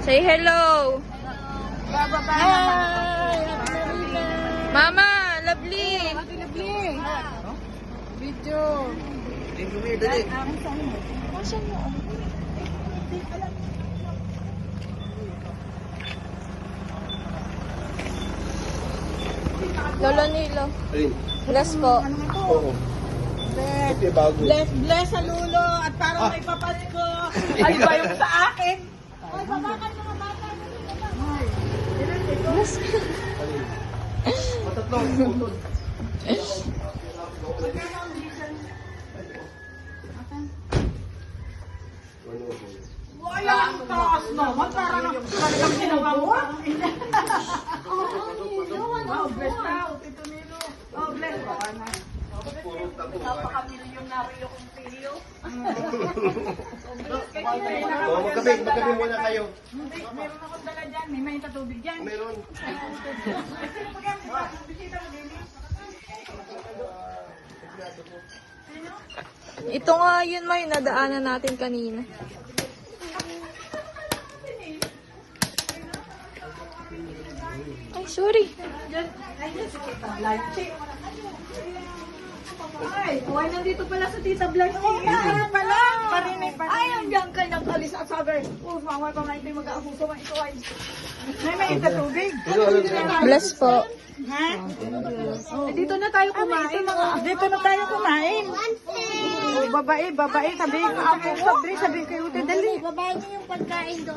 Say hello. Hi! Mama, lovely. Ate Lovely! Video! Dali. Lolo Nilo. Rin. Bless po. Oo. Bless! Ito yung bago. Bless sa lulo at parang may papasko. Ay ba yung sa akin? Ay, babakan mga bata. Bless. Matatlo. Putol. Wala ang taas naman. Parang talagang ginawa mo. Oh, bless ka. Tito Nilo. Oh, bless. Napaka-milyonaryo kong pilyo. Oo, magkape muna kayo. Hindi, meron akong dala dyan. May mainta tubig dyan. Meron. Bisita mo din. Ito nga yun, May, nadaanan natin kanina. Ay, sorry. Ay, nandito pala sa Tita Blanche. Ay, pala. Ay, hanggang kayo nag-alis at sabi, mama ko nga ito yung mag-aabuso nga ito ay. May mainta tubig. Bless po. Ha? Dito na tayo kumain. Dito na tayo kumain. Oh, babae. Sabi ko, sabi kayo, dali. Babae niyo yung pagkain doon.